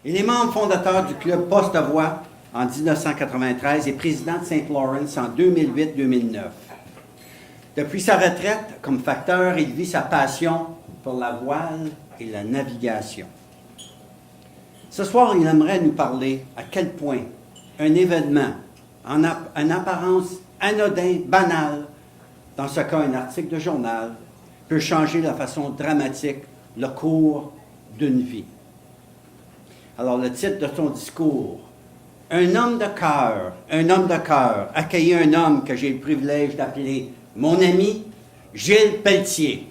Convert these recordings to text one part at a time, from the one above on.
Il est membre fondateur du club Poste-Voix en 1993 et président de St. Lawrence en 2008-2009. Depuis sa retraite comme facteur, il vit sa passion pour la voile et la navigation. Ce soir, il aimerait nous parler à quel point un événement en apparence anodin, banal, dans ce cas un article de journal, peut changer de façon dramatique le cours d'une vie. Alors le titre de son discours, un homme de cœur, accueillir un homme que j'ai le privilège d'appeler mon ami, Gilles Pelletier.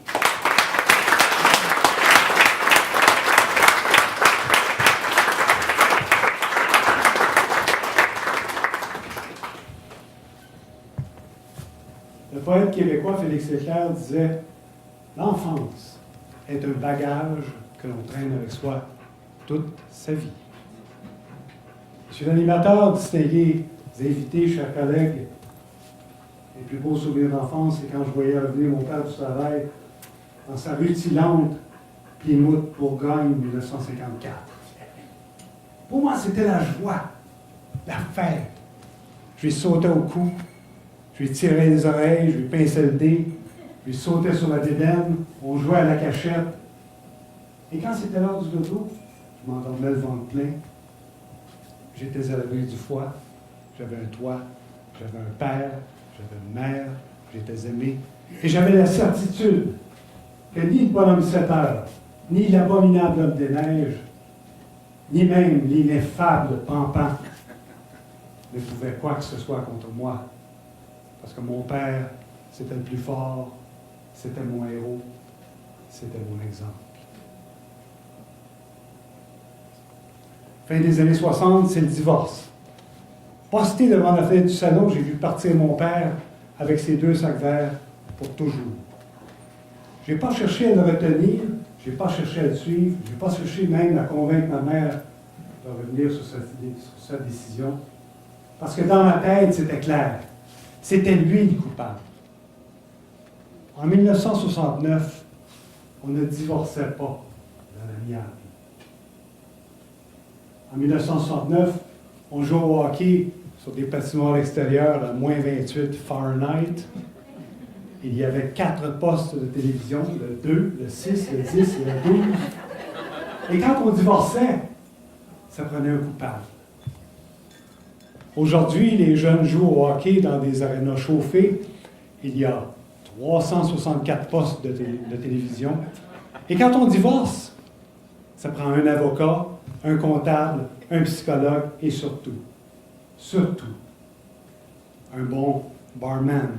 Le poète québécois Félix Leclerc disait « L'enfance est un bagage que l'on traîne avec soi toute sa vie. » Monsieur l'animateur, distingués invités, chers collègues, les plus beaux souvenirs d'enfance, c'est quand je voyais revenir mon père du travail dans sa rutilante Plymouth, Bourgogne, 1954. Pour moi, c'était la joie, la fête. Je lui sautais au cou, je lui tirais les oreilles, je lui pinçais le dé, je lui sautais sur la bédaine, on jouait à la cachette. Et quand c'était l'heure du dodo, je m'endormais le ventre plein. J'étais à l'abri du foie, j'avais un toit, j'avais un père, j'avais une mère, j'étais aimé. Et j'avais la certitude que ni le bonhomme 7 heures, ni l'abominable homme des neiges, ni même l'ineffable Pampan ne pouvaient quoi que ce soit contre moi. Parce que mon père, c'était le plus fort, c'était mon héros, c'était mon exemple. Fin des années 60, c'est le divorce. Posté devant la fenêtre du salon, j'ai vu partir mon père avec ses 2 sacs verts pour toujours. Je n'ai pas cherché à le retenir, je n'ai pas cherché à le suivre, je n'ai pas cherché même à convaincre ma mère de revenir sur sa décision. Parce que dans ma tête, c'était clair. C'était lui le coupable. En 1969, on ne divorçait pas dans l'amiable. En 1969, on jouait au hockey sur des patinoires extérieures à moins 28 Fahrenheit. Il y avait 4 postes de télévision, le 2, le 6, le 10 et le 12. Et quand on divorçait, ça prenait un coupable. Aujourd'hui, les jeunes jouent au hockey dans des arénas chauffés. Il y a 364 postes de télévision. Et quand on divorce, ça prend un avocat, un comptable, un psychologue et surtout, un bon barman.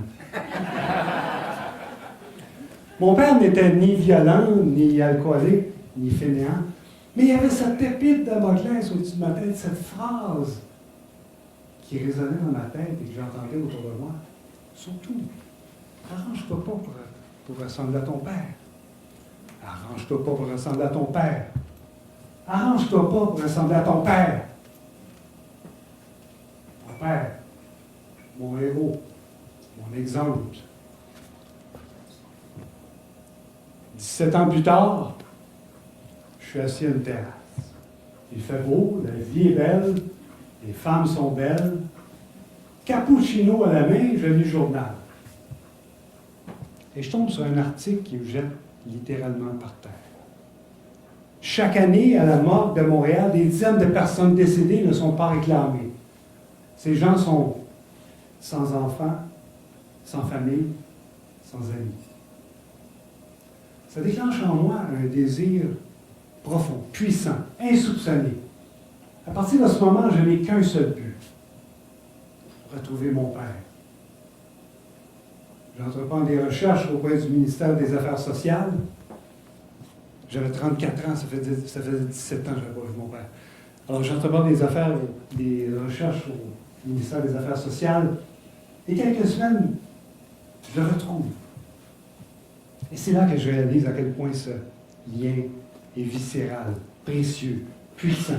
Mon père n'était ni violent, ni alcoolique, ni fainéant, mais il y avait cette pépite de Damoclès au-dessus de ma tête, cette phrase qui résonnait dans ma tête et que j'entendais autour de moi. Surtout, arrange-toi pas pour ressembler à ton père. Arrange-toi pas pour ressembler à ton père. Arrange-toi pas pour ressembler à ton père. Mon père, mon héros, mon exemple. 17 ans plus tard, je suis assis à une terrasse. Il fait beau, la vie est belle, les femmes sont belles. Cappuccino à la main, je lis le journal. Et je tombe sur un article qui me jette littéralement par terre. Chaque année, à la morgue de Montréal, des dizaines de personnes décédées ne sont pas réclamées. Ces gens sont sans enfants, sans famille, sans amis. Ça déclenche en moi un désir profond, puissant, insoupçonné. À partir de ce moment, je n'ai qu'un seul but. Retrouver mon père. J'entreprends des recherches auprès du ministère des Affaires sociales. J'avais 34 ans, ça faisait 17 ans que je n'avais pas vu mon père. Alors j'entreprends des recherches au ministère des Affaires sociales. Et quelques semaines, je le retrouve. Et c'est là que je réalise à quel point ce lien est viscéral, précieux, puissant.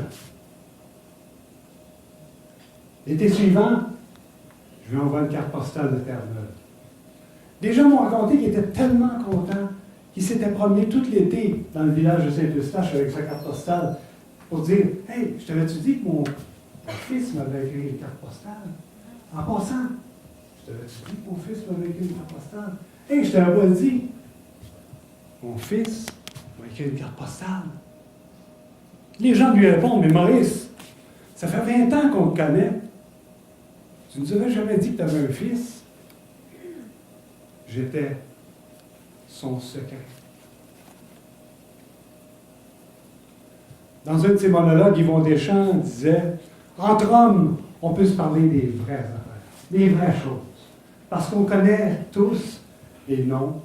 L'été suivant, je lui envoie une carte postale de Terre-Neuve. Des gens m'ont raconté qu'ils étaient tellement contents qu'ils s'étaient promenés tout l'été dans le village de Saint-Eustache avec sa carte postale. pour dire « Hey, je t'avais-tu dit que mon fils m'avait écrit une carte postale? En passant, je t'avais-tu dit que mon fils m'avait écrit une carte postale? Hey, je t'avais pas dit. Mon fils m'a écrit une carte postale. » Les gens lui répondent « Mais Maurice, ça fait 20 ans qu'on te connaît. Tu ne nous avais jamais dit que tu avais un fils. » J'étais son secret. Dans un de ses monologues, Yvon Deschamps disait « Entre hommes, on peut se parler des vraies affaires, des vraies choses. Parce qu'on connaît tous les noms,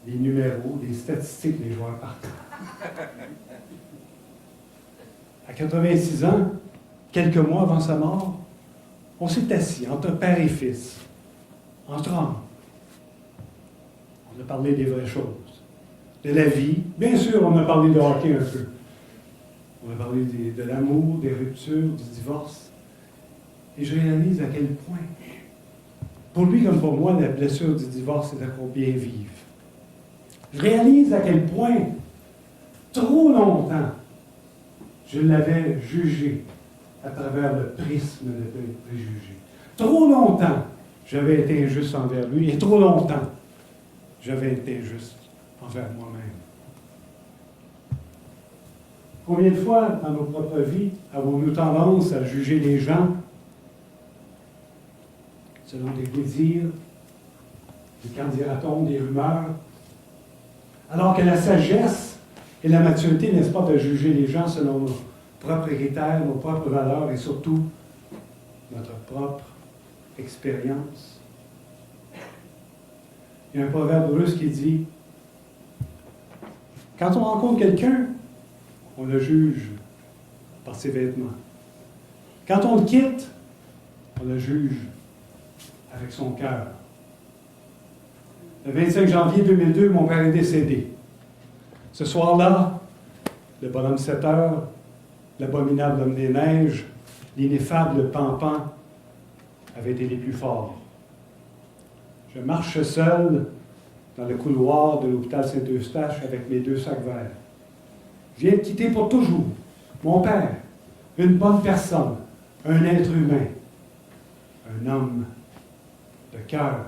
les numéros, les statistiques des joueurs partout. » À 86 ans, quelques mois avant sa mort, on s'est assis entre père et fils, entre hommes. On a parlé des vraies choses, de la vie. Bien sûr, on a parlé de hockey un peu. On a parlé de l'amour, des ruptures, du divorce. Et je réalise à quel point, pour lui comme pour moi, la blessure du divorce est encore bien vive. Je réalise à quel point, trop longtemps, je l'avais jugé à travers le prisme de préjugés. Trop longtemps, j'avais été injuste envers lui, et trop longtemps, j'avais été injuste envers moi-même. Combien de fois, dans nos propres vies, avons-nous tendance à juger les gens selon des désirs, des candidatons, des rumeurs, alors que la sagesse et la maturité, n'est-ce pas, de juger les gens selon nos propres critères, nos propres valeurs et surtout notre propre expérience. Il y a un proverbe russe qui dit « Quand on rencontre quelqu'un, on le juge par ses vêtements. Quand on le quitte, on le juge avec son cœur. » Le 25 janvier 2002, mon père est décédé. Ce soir-là, le bonhomme 7 heures, l'abominable homme des neiges, l'ineffable Pampan avaient été les plus forts. Je marche seul dans le couloir de l'hôpital Saint-Eustache avec mes 2 sacs verts. Je viens de quitter pour toujours mon père, une bonne personne, un être humain, un homme de cœur.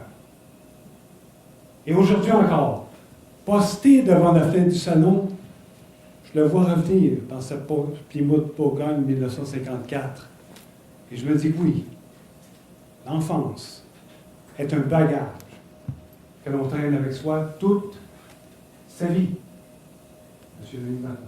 Et aujourd'hui encore, posté devant la fenêtre du salon, je le vois revenir dans sa Plymouth Bourgogne 1954. Et je me dis que oui, l'enfance est un bagage que l'on traîne avec soi toute sa vie. Monsieur l'animateur.